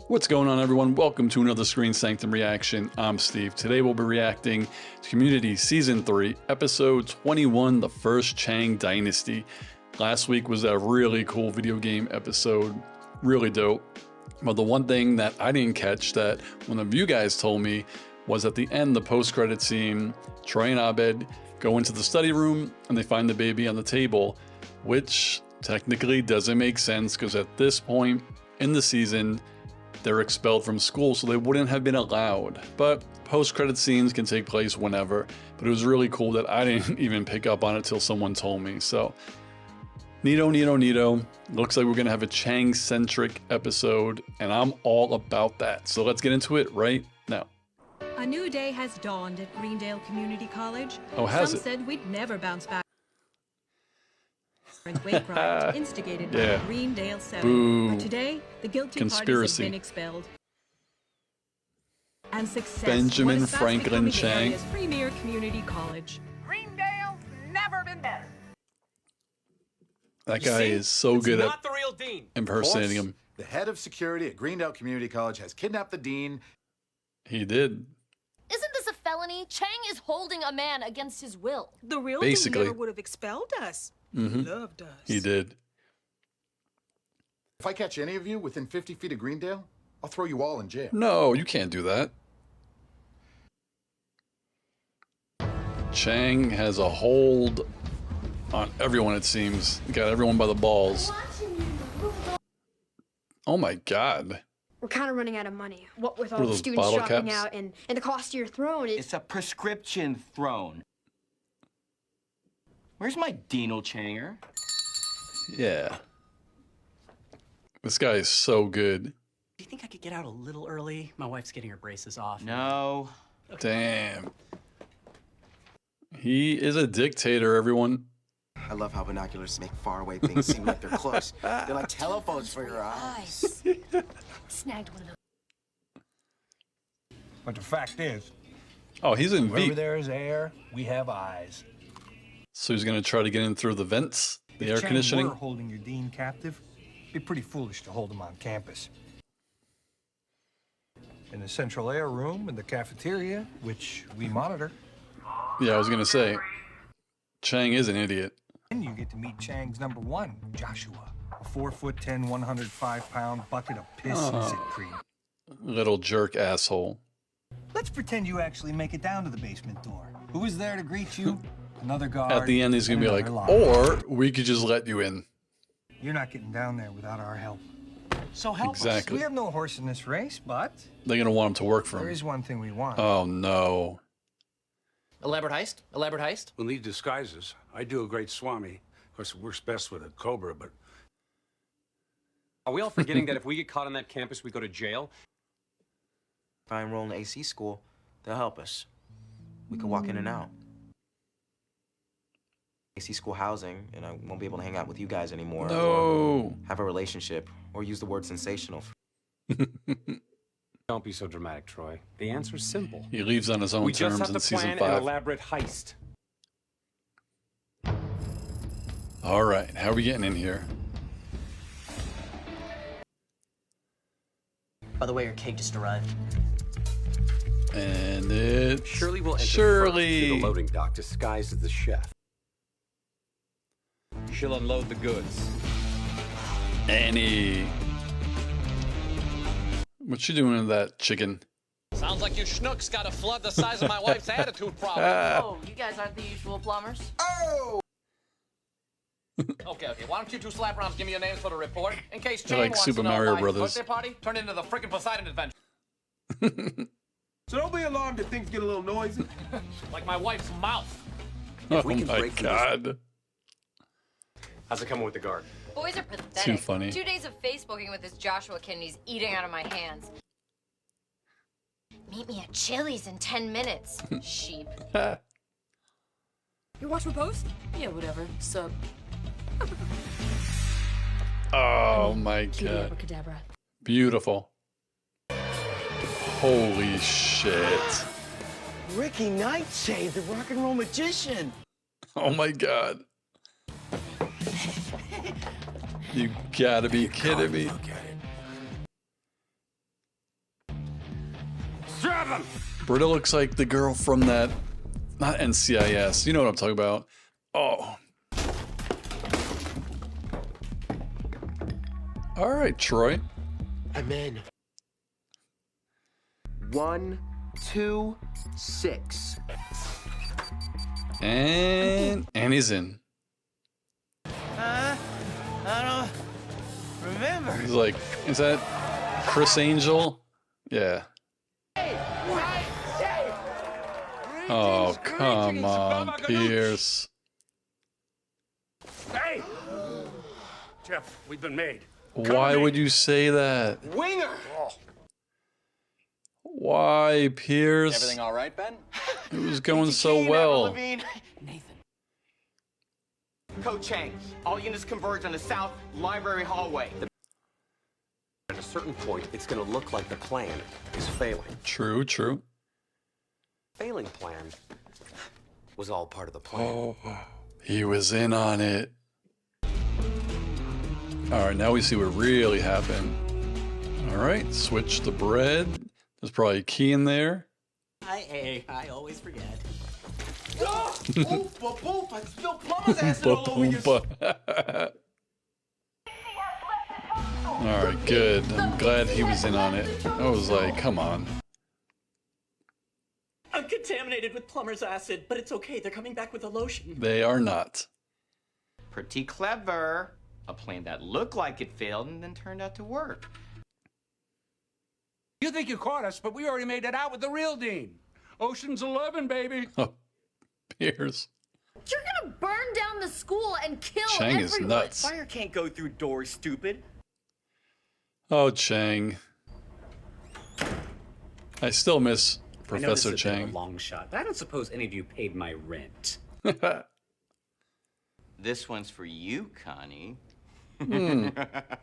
What's going on, everyone? Welcome to another Screen Sanctum reaction. I'm Steve. Today we'll be reacting to Community Season 3, Episode 21, The First Chang Dynasty. Last week was a really cool video game episode, really dope. But the one thing that I didn't catch that one of you guys told me was at the end, the post-credit scene, Troy and Abed go into the study room and they find the baby on the table, which technically doesn't make sense because at this point in the season, they're expelled from school, so they wouldn't have been allowed. But post-credit scenes can take place whenever. But it was really cool that I didn't even pick up on it till someone told me. So, neato. Looks like we're gonna have a Chang-centric episode, and I'm all about that. So let's get into it right now. A new day has dawned at Greendale Community College. Oh, has Some it? said we'd never bounce back. Wake riot instigated by the Greendale 7. Boo. But today, the guilty Conspiracy. parties have been expelled. And success Benjamin was fast Franklin becoming the Chang. area's premier community college. Greendale's never been better. That guy is so good at not the real dean. impersonating him. The head of security at Greendale Community College has kidnapped the dean. He did. Isn't this a felony? Chang is holding a man against his will. The real Basically. dean never would have expelled us. He loved us. He did. If I catch any of you within 50 feet of Greendale, I'll throw you all in jail. No, you can't do that. Chang has a hold on everyone, it seems. He got everyone by the balls. Oh my god. We're kind of running out of money. What with What all are the those, students bottle dropping caps? out and the cost of your throne. It's a prescription throne. Where's my Dino Changer? Yeah. This guy is so good. Do you think I could get out a little early? My wife's getting her braces off. No. Damn. He is a dictator, everyone. I love how binoculars make faraway things seem like they're close. They're like telephones for your eyes. Snagged one of those. But the fact is, Oh, he's in wherever Veep. there is air, we have eyes. So he's gonna try to get in through the vents, the air If Chang conditioning. were holding your dean captive, it'd be pretty foolish to hold him on campus. In the central air room in the cafeteria, which we monitor, Yeah, I was gonna say, Chang is an idiot. and you get to meet Chang's number one, Joshua, a 4'10", 105-pound bucket of piss and zit cream. Little jerk asshole. Let's pretend you actually make it down to the basement door. Who is there to greet you? Another guard. At the end, he's gonna and be like, another locker. or we could just let you in. You're not getting down there without our help. So help us. Exactly. We have no horse in this race, but They're gonna want him to work for there him. is one thing we want. Oh no. Elaborate heist? Elaborate heist? We'll need disguises. I do a great Swami. Of course, it works best with a cobra, but... Are we all forgetting that if we get caught on that campus, we go to jail? If I enroll in AC school, they'll help us. We can walk in and out. AC school housing, and I won't be able to hang out with you guys anymore. Or No. have a relationship, or use the word sensational. Don't be so dramatic, Troy. The answer's simple. He leaves on his own We just terms have in to season plan an 5. elaborate heist. All right, how are we getting in here? By the way, your cake just arrived. And it's Shirley will enter Shirley. first through the loading dock, disguised as the chef. She'll unload the goods. Annie. What you doing to that chicken? Sounds like you schnooks got a flood the size of my wife's attitude problem. Oh, you guys aren't the usual plumbers? Okay, why don't you two slap-arounds give me your names for the report? In case They're Chang like wants Super to know Mario why Brothers. his birthday party turned into the frickin' Poseidon adventure. So don't be alarmed if things get a little noisy. Like my wife's mouth. Oh we can my break through this- god. How's it coming with the guard? Boys are pathetic. Too funny. 2 days of Facebooking with this Joshua kid and he's eating out of my hands. Meet me at Chili's in 10 minutes. Sheep. You watch my post? Yeah, whatever. Sub. Oh my Cutie god. abracadabra. Beautiful. Holy shit. Ricky Nightshade, the rock and roll magician. Oh my god. You gotta be kidding me. of them! Britta looks like the girl from that, not NCIS. You know what I'm talking about. Oh. All right, Troy. I'm in. 1, 2, 6. And he's in. I don't remember. He's like, is that Chris Angel? Yeah. Oh, come on, Pierce. Hey! Jeff, we've been made. Why would you say that? Winger! Why, Pierce? Everything all right, Ben? It was going so well. Nathan. Code Chang. All units converge on the south library hallway. At a certain point, it's going to look like the plan is failing. True, true. Failing plan was all part of the plan. Oh, he was in on it. All right, now we see what really happened. All right, switch the bread. There's probably a key in there. I always forget. Oompa boompa! I spilled plumber's acid all over your... All right, good. I'm glad he was in on it. I was like, come on. I'm contaminated with plumber's acid, but it's okay. They're coming back with a lotion. They are not. Pretty clever. A plan that looked like it failed and then turned out to work. You think you caught us, but we already made it out with the real Dean. Ocean's 11, baby. Oh, Pierce. You're gonna burn down the school and kill Chang everyone. is nuts. Fire can't go through doors, stupid. Oh, Chang. I still miss Professor I know this is a bit of Chang. a long shot, but I don't suppose any of you paid my rent. This one's for you, Connie. That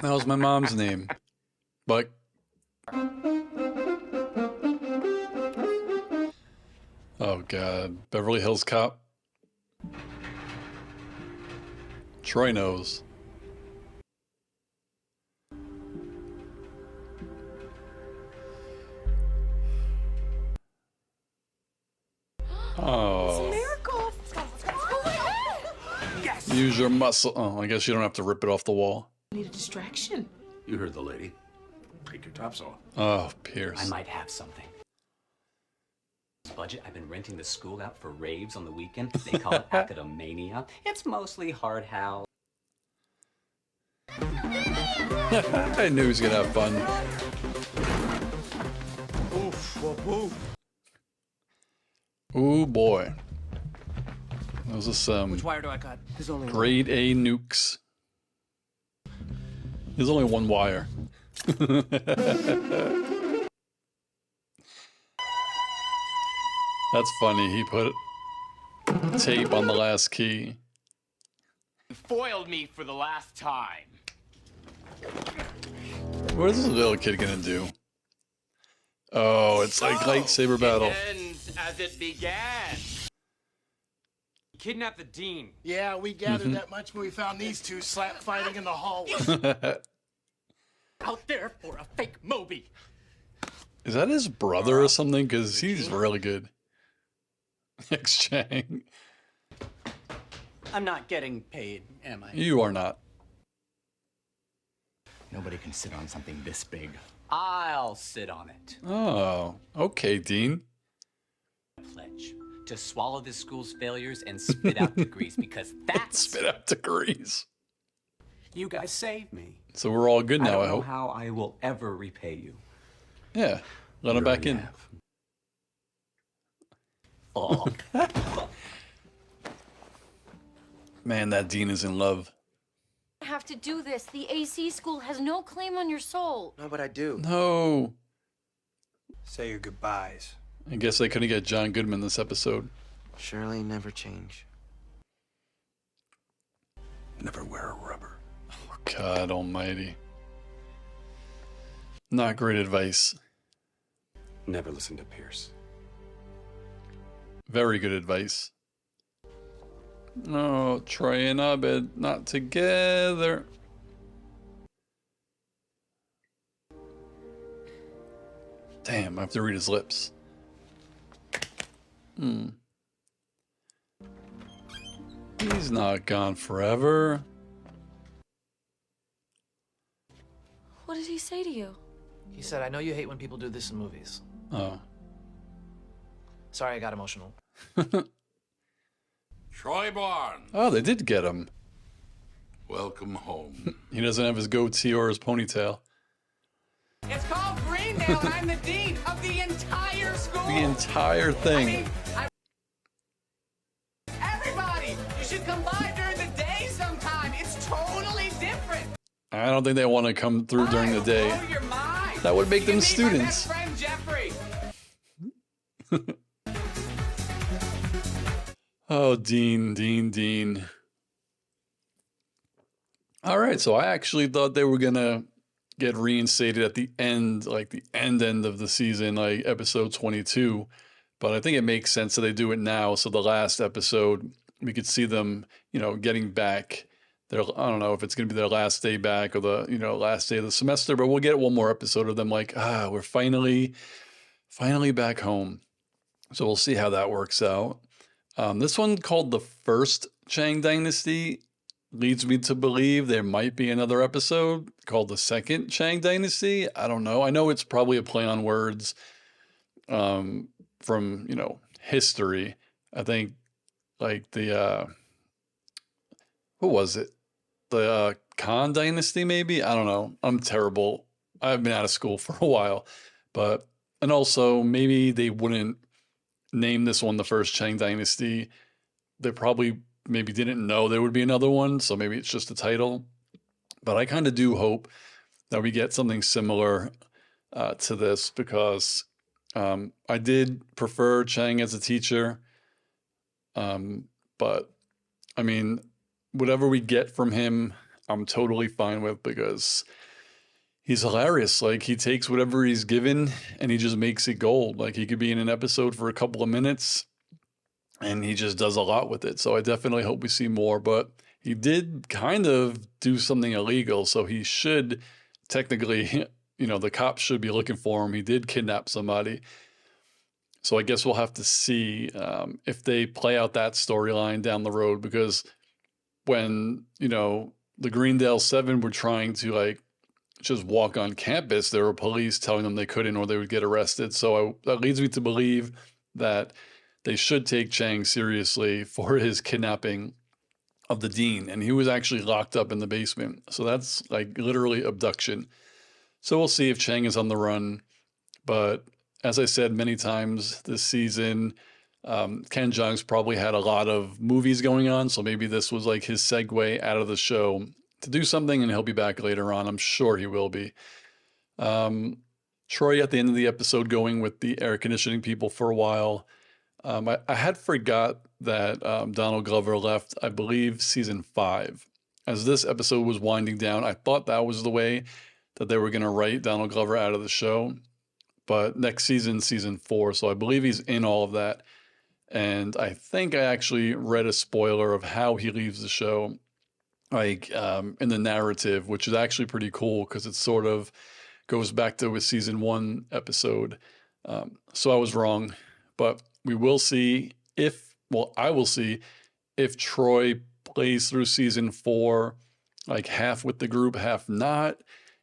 was my mom's name. But oh God, Beverly Hills Cop. Troy knows. Oh. Miracle. Yes! Use your muscle. Oh, I guess you don't have to rip it off the wall. Need a distraction. You heard the lady. Take your tops off. Oh, Pierce. I might have something. Budget, I've been renting the school out for raves on the weekend. They call it Academania. It's mostly hard house. I knew he was gonna have fun. Oof, whoop, whoop. Ooh boy. Those are some Which wire do I cut? There's only grade A nukes. There's only one wire. That's funny. He put tape on the last key. You foiled me for the last time. What is this little kid gonna do? Oh, it's like lightsaber battle. It ends as it began. Kidnap the dean. Yeah, we gathered that much when we found these two slap fighting in the hallway. Out there for a fake Moby. Is that his brother or something? Because he's really good. X Chang. I'm not getting paid, am I? You are not. Nobody can sit on something this big. I'll sit on it. Oh, okay, Dean. Pledge to swallow this school's failures and spit out degrees because that's Spit out degrees. you guys saved me. So we're all good now, don't I know hope. how I will ever repay you. Yeah, let him back in. Oh. Man, that Dean is in love. Have to do this. The AC school has no claim on your soul. No, but I do. No. Say your goodbyes. I guess they couldn't get John Goodman this episode. Surely never change. Never wear a rubber. Oh, God almighty. Not great advice. Never listen to Pierce. Very good advice. No, Troy and Abed, not together. Damn, I have to read his lips. He's not gone forever. What did he say to you? He said, I know you hate when people do this in movies. Oh. Sorry, I got emotional. Troy Barnes, Oh, they did get him. welcome home. He doesn't have his goatee or his ponytail. It's called Greendale, and I'm the dean of the entire school. The entire thing. Everybody, you should come by during the day sometime. It's totally different. I don't think they want to come through during the day. Blow your mind. That would make You them can meet my students. best friend Jeffrey. Oh, Dean. All right, so I actually thought they were gonna get reinstated at the end, like the end of the season, like episode 22. But I think it makes sense that they do it now. So the last episode, we could see them, getting back. I don't know if it's gonna be their last day back or the, last day of the semester, but we'll get one more episode of them like, we're finally back home. So we'll see how that works out. This one, called the First Chang Dynasty, leads me to believe there might be another episode called the Second Chang Dynasty. I don't know. I know it's probably a play on words from, history. I think like the, what was it? The Khan Dynasty, maybe? I don't know. I'm terrible. I've been out of school for a while. And also maybe they wouldn't name this one the First Chang Dynasty. They probably maybe didn't know there would be another one, so maybe it's just a title. But I kind of do hope that we get something similar to this, because I did prefer Chang as a teacher. But I mean, whatever we get from him, I'm totally fine with, because he's hilarious. Like, he takes whatever he's given and he just makes it gold. Like, he could be in an episode for a couple of minutes and he just does a lot with it. So I definitely hope we see more, but he did kind of do something illegal. So he should technically, the cops should be looking for him. He did kidnap somebody. So I guess we'll have to see if they play out that storyline down the road, because when, the Greendale 7 were trying to just walk on campus, there were police telling them they couldn't or they would get arrested. So that leads me to believe that they should take Chang seriously for his kidnapping of the dean. And he was actually locked up in the basement. So that's literally abduction. So we'll see if Chang is on the run. But as I said many times this season, Ken Jeong's probably had a lot of movies going on. So maybe this was his segue out of the show to do something, and he'll be back later on. I'm sure he will be. Troy at the end of the episode going with the air conditioning people for a while. I had forgot that Donald Glover left, I believe, season 5. As this episode was winding down, I thought that was the way that they were going to write Donald Glover out of the show. But next season, season 4, so I believe he's in all of that. And I think I actually read a spoiler of how he leaves the show, in the narrative, which is actually pretty cool, because it sort of goes back to a season 1 episode. So I was wrong, but we will see I will see if Troy plays through season 4, half with the group, half not.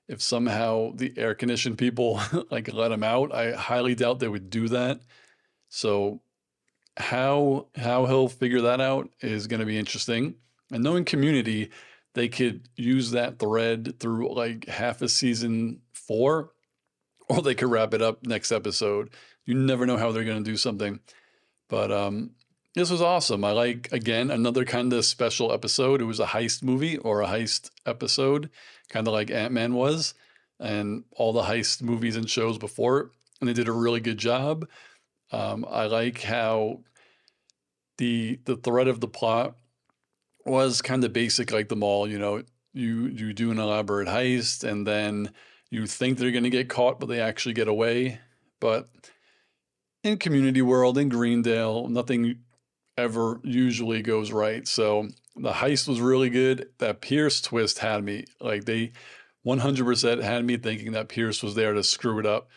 If somehow the air conditioned people let him out, I highly doubt they would do that. So how he'll figure that out is going to be interesting. And knowing Community, they could use that thread through half of season 4, or they could wrap it up next episode. You never know how they're going to do something. But this was awesome. I again, another kind of special episode. It was a heist movie or a heist episode, kind of like Ant-Man was, and all the heist movies and shows before it. And they did a really good job. I like how the thread of the plot was kind of basic, like the mall. You do an elaborate heist, and then you think they're going to get caught, but they actually get away. But in Community World, in Greendale, nothing ever usually goes right. So the heist was really good. That Pierce twist had me, they 100% had me thinking that Pierce was there to screw it up.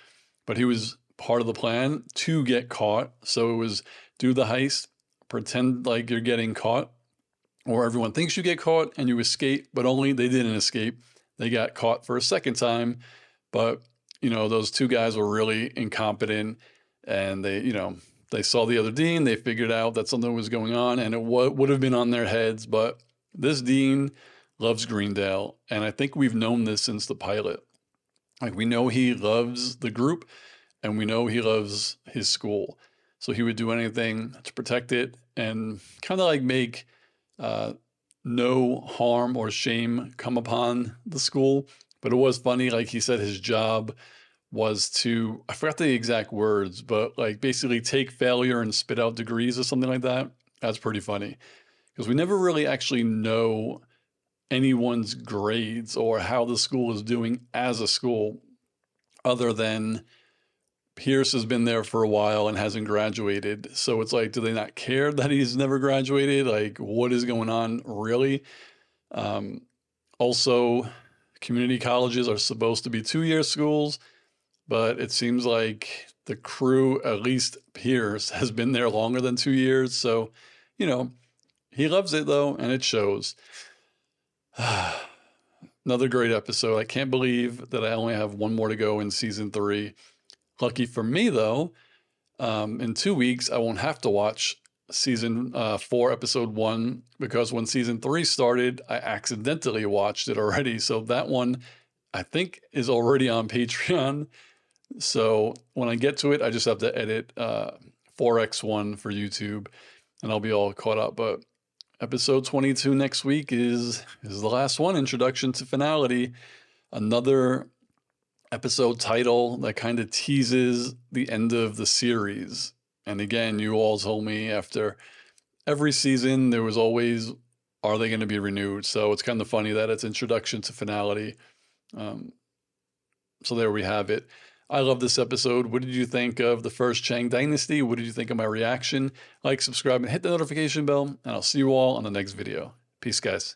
but he was part of the plan to get caught. So it was do the heist, pretend like you're getting caught, or everyone thinks you get caught and you escape, but only they didn't escape. They got caught for a second time, but those two guys were really incompetent, and they saw the other dean. They figured out that something was going on, and it would have been on their heads. But this dean loves Greendale, and I think we've known this since the pilot. Like, we know he loves the group, and we know he loves his school. So he would do anything to protect it and kind of like make no harm or shame come upon the school. But it was funny, like he said, his job was to, I forgot the exact words, but like basically take failure and spit out degrees or something like that. That's pretty funny, because we never really actually know anyone's grades or how the school is doing as a school, other than Pierce has been there for a while and hasn't graduated. So it's like, do they not care that he's never graduated? Like, what is going on, really? Also, community colleges are supposed to be 2-year schools, but it seems like the crew, at least Pierce, has been there longer than 2 years. So, he loves it though, and it shows. Another great episode. I can't believe that I only have one more to go in season 3. Lucky for me though, in 2 weeks, I won't have to watch season 4, episode 1, because when season 3 started, I accidentally watched it already. So that one, I think, is already on Patreon. So when I get to it, I just have to edit 4x1 for YouTube, and I'll be all caught up. But episode 22 next week is the last one, Introduction to Finality. Another episode title that kind of teases the end of the series. And again, you all told me after every season, there was always, are they going to be renewed? So it's kind of funny that it's Introduction to Finality. So there we have it. I love this episode. What did you think of the First Chang Dynasty? What did you think of my reaction? Like, subscribe, and hit the notification bell, and I'll see you all on the next video. Peace, guys.